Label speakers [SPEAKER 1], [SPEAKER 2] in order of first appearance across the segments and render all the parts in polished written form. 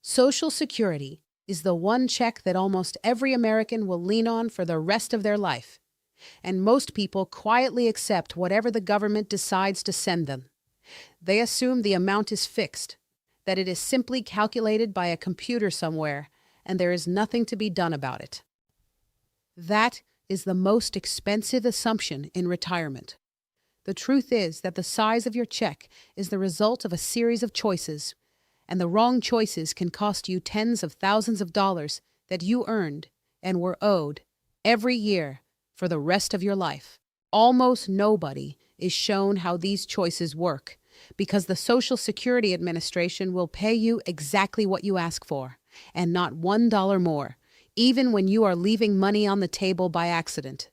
[SPEAKER 1] Social Security is the one check that almost every American will lean on for the rest of their life, and most people quietly accept whatever the government decides to send them. They assume the amount is fixed, that it is simply calculated by a computer somewhere, and there is nothing to be done about it. That is the most expensive assumption in retirement. The truth is that the size of your check is the result of a series of choices, and the wrong choices can cost you tens of thousands of dollars that you earned and were owed every year for the rest of your life. Almost nobody is shown how these choices work because the Social Security Administration will pay you exactly what you ask for and not $1 more, even when you are leaving money on the table by accident.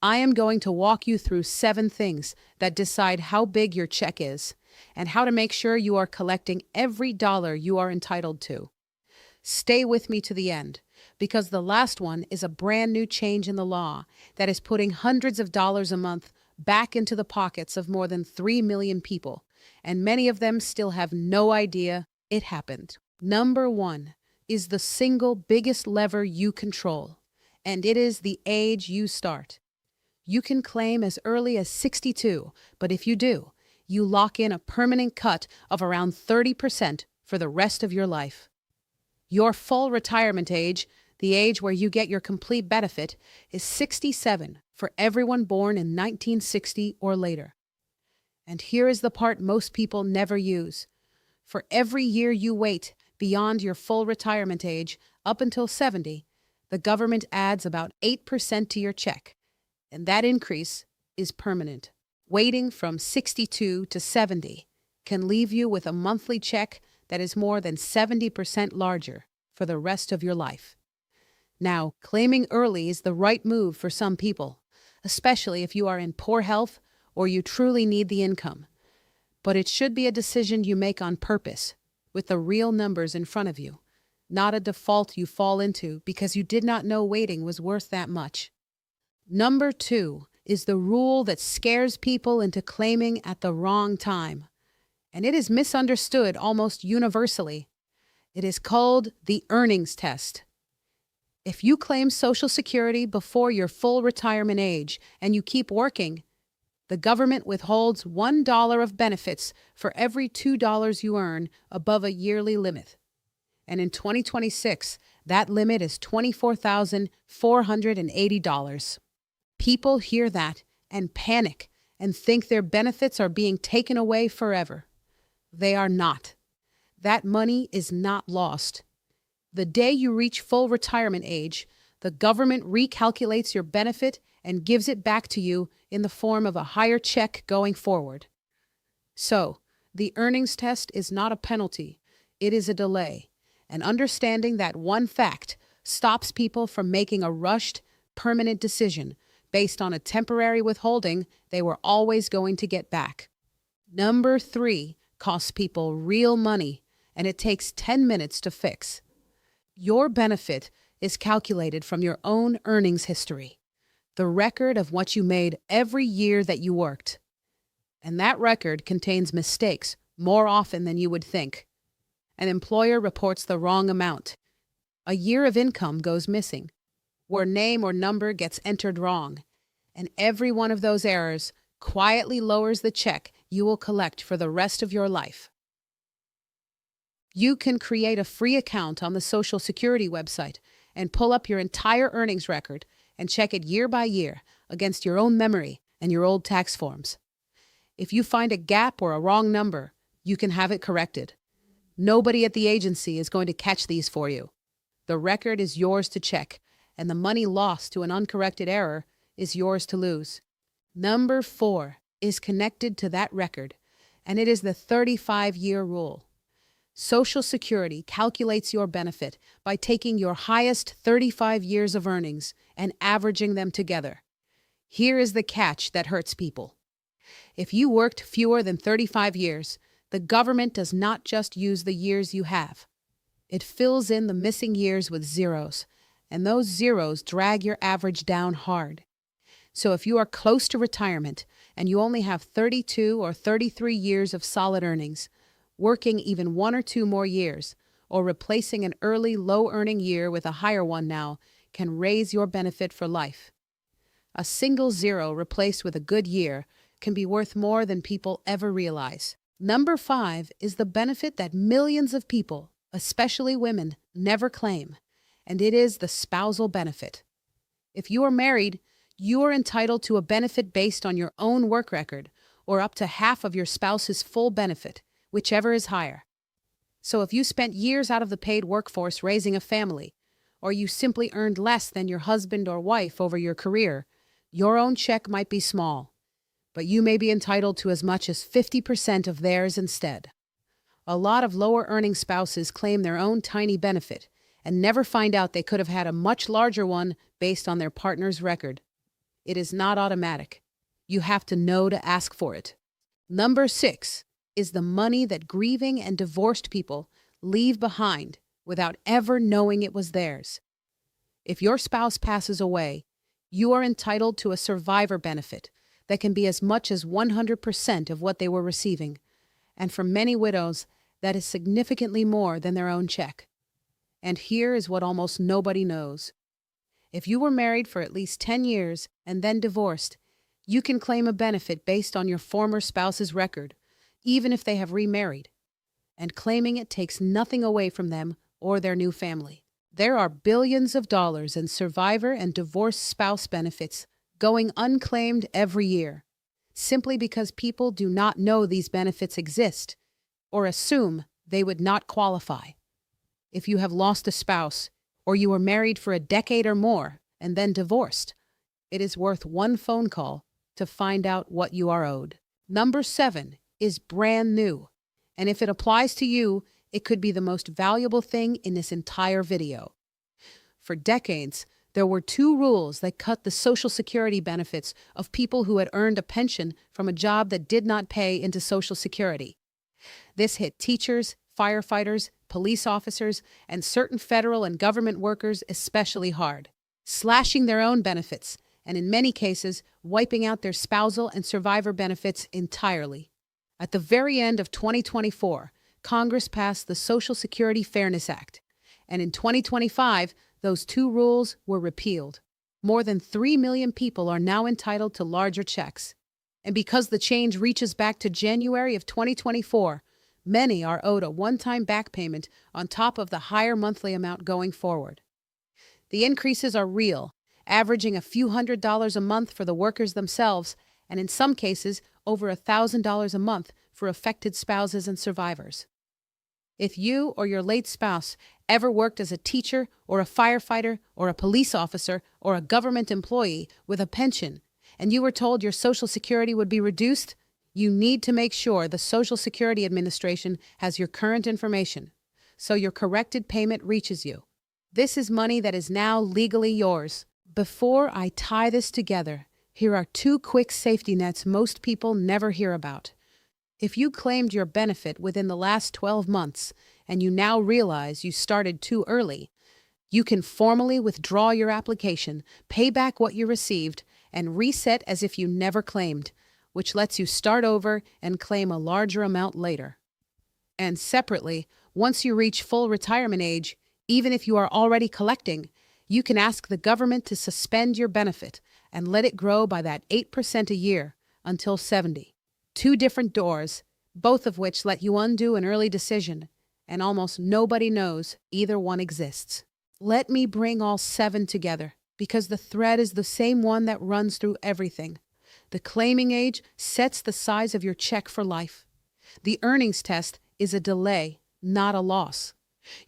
[SPEAKER 1] I am going to walk you through 7 things that decide how big your check is and how to make sure you are collecting every dollar you are entitled to. Stay with me to the end, because the last one is a brand new change in the law that is putting hundreds of dollars a month back into the pockets of more than 3 million people, and many of them still have no idea it happened. Number 1 is the single biggest lever you control, and it is the age you start. You can claim as early as 62, but if you do, you lock in a permanent cut of around 30% for the rest of your life. Your full retirement age, the age where you get your complete benefit, is 67 for everyone born in 1960 or later. And here is the part most people never use. For every year you wait beyond your full retirement age, up until 70, the government adds about 8% to your check, and that increase is permanent. Waiting from 62 to 70 can leave you with a monthly check that is more than 70% larger for the rest of your life. Now, claiming early is the right move for some people, especially if you are in poor health or you truly need the income. But it should be a decision you make on purpose, with the real numbers in front of you, not a default you fall into because you did not know waiting was worth that much. Number 2 is the rule that scares people into claiming at the wrong time, and it is misunderstood almost universally. It is called the earnings test. If you claim Social Security before your full retirement age and you keep working, the government withholds $1 of benefits for every $2 you earn above a yearly limit. And in 2026, that limit is $24,480. People hear that and panic and think their benefits are being taken away forever. They are not. That money is not lost. The day you reach full retirement age, the government recalculates your benefit and gives it back to you in the form of a higher check going forward. So, the earnings test is not a penalty, it is a delay. And understanding that one fact stops people from making a rushed, permanent decision based on a temporary withholding they were always going to get back. Number 3 costs people real money, and it takes 10 minutes to fix. Your benefit is calculated from your own earnings history, the record of what you made every year that you worked. And that record contains mistakes more often than you would think. An employer reports the wrong amount. A year of income goes missing, or name or number gets entered wrong, and every one of those errors quietly lowers the check you will collect for the rest of your life. You can create a free account on the Social Security website and pull up your entire earnings record and check it year by year against your own memory and your old tax forms. If you find a gap or a wrong number, you can have it corrected. Nobody at the agency is going to catch these for you. The record is yours to check, and the money lost to an uncorrected error is yours to lose. Number 4 is connected to that record, and it is the 35-year rule. Social Security calculates your benefit by taking your highest 35 years of earnings and averaging them together. Here is the catch that hurts people. If you worked fewer than 35 years, the government does not just use the years you have. It fills in the missing years with zeros, and those zeros drag your average down hard. So if you are close to retirement and you only have 32 or 33 years of solid earnings, working even 1 or 2 more years or replacing an early, low-earning year with a higher one now can raise your benefit for life. A single zero replaced with a good year can be worth more than people ever realize. Number 5 is the benefit that millions of people, especially women, never claim, and it is the spousal benefit. If you are married, you are entitled to a benefit based on your own work record, or up to half of your spouse's full benefit, whichever is higher. So if you spent years out of the paid workforce raising a family, or you simply earned less than your husband or wife over your career, your own check might be small, but you may be entitled to as much as 50% of theirs instead. A lot of lower-earning spouses claim their own tiny benefit and never find out they could have had a much larger one based on their partner's record. It is not automatic. You have to know to ask for it. Number 6 is the money that grieving and divorced people leave behind without ever knowing it was theirs. If your spouse passes away, you are entitled to a survivor benefit that can be as much as 100% of what they were receiving, and for many widows, that is significantly more than their own check. And here is what almost nobody knows. If you were married for at least 10 years and then divorced, you can claim a benefit based on your former spouse's record, even if they have remarried. And claiming it takes nothing away from them or their new family. There are billions of dollars in survivor and divorced spouse benefits going unclaimed every year, simply because people do not know these benefits exist or assume they would not qualify. If you have lost a spouse, or you were married for a decade or more and then divorced, it is worth one phone call to find out what you are owed. Number 7 is brand new, and if it applies to you, it could be the most valuable thing in this entire video. For decades, there were 2 rules that cut the Social Security benefits of people who had earned a pension from a job that did not pay into Social Security. This hit teachers, firefighters, police officers, and certain federal and government workers especially hard, slashing their own benefits, and in many cases, wiping out their spousal and survivor benefits entirely. At the very end of 2024, Congress passed the Social Security Fairness Act, and in 2025, those 2 rules were repealed. More than 3 million people are now entitled to larger checks. And because the change reaches back to January of 2024, many are owed a one-time back payment on top of the higher monthly amount going forward. The increases are real, averaging a few $100s a month for the workers themselves, and in some cases, over $1,000 a month for affected spouses and survivors. If you or your late spouse ever worked as a teacher or a firefighter or a police officer or a government employee with a pension, and you were told your Social Security would be reduced, you need to make sure the Social Security Administration has your current information, so your corrected payment reaches you. This is money that is now legally yours. Before I tie this together, here are 2 quick safety nets most people never hear about. If you claimed your benefit within the last 12 months and you now realize you started too early, you can formally withdraw your application, pay back what you received, and reset as if you never claimed, which lets you start over and claim a larger amount later. And separately, once you reach full retirement age, even if you are already collecting, you can ask the government to suspend your benefit and let it grow by that 8% a year until 70. 2 different doors, both of which let you undo an early decision, and almost nobody knows either one exists. Let me bring all 7 together, because the thread is the same one that runs through everything. The claiming age sets the size of your check for life. The earnings test is a delay, not a loss.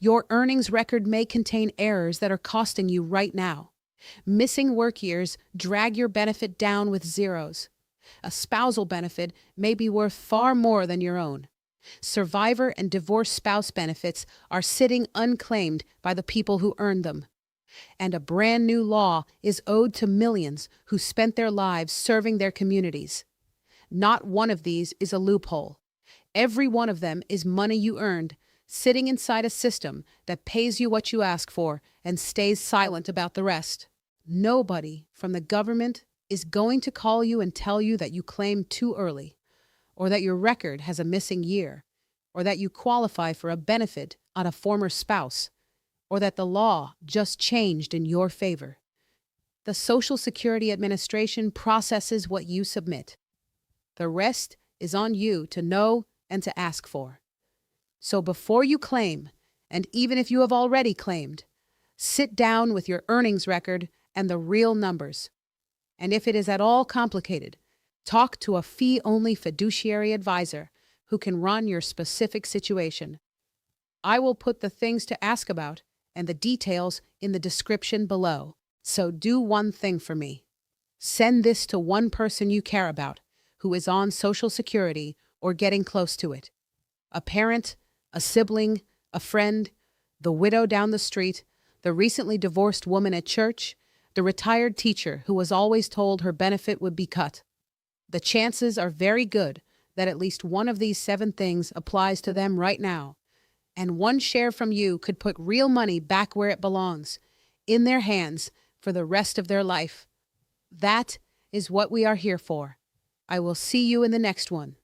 [SPEAKER 1] Your earnings record may contain errors that are costing you right now. Missing work years drag your benefit down with zeros. A spousal benefit may be worth far more than your own. Survivor and divorced spouse benefits are sitting unclaimed by the people who earned them. And a brand new law is owed to millions who spent their lives serving their communities. Not one of these is a loophole. Every one of them is money you earned, sitting inside a system that pays you what you ask for and stays silent about the rest. Nobody from the government is going to call you and tell you that you claimed too early, or that your record has a missing year, or that you qualify for a benefit on a former spouse, or that the law just changed in your favor. The Social Security Administration processes what you submit. The rest is on you to know and to ask for. So before you claim, and even if you have already claimed, sit down with your earnings record and the real numbers. And if it is at all complicated, talk to a fee-only fiduciary advisor who can run your specific situation. I will put the things to ask about and the details in the description below. So do one thing for me. Send this to one person you care about who is on Social Security or getting close to it. A parent, a sibling, a friend, the widow down the street, the recently divorced woman at church, the retired teacher who was always told her benefit would be cut. The chances are very good that at least one of these 7 things applies to them right now. And one share from you could put real money back where it belongs, in their hands for the rest of their life. That is what we are here for. I will see you in the next one.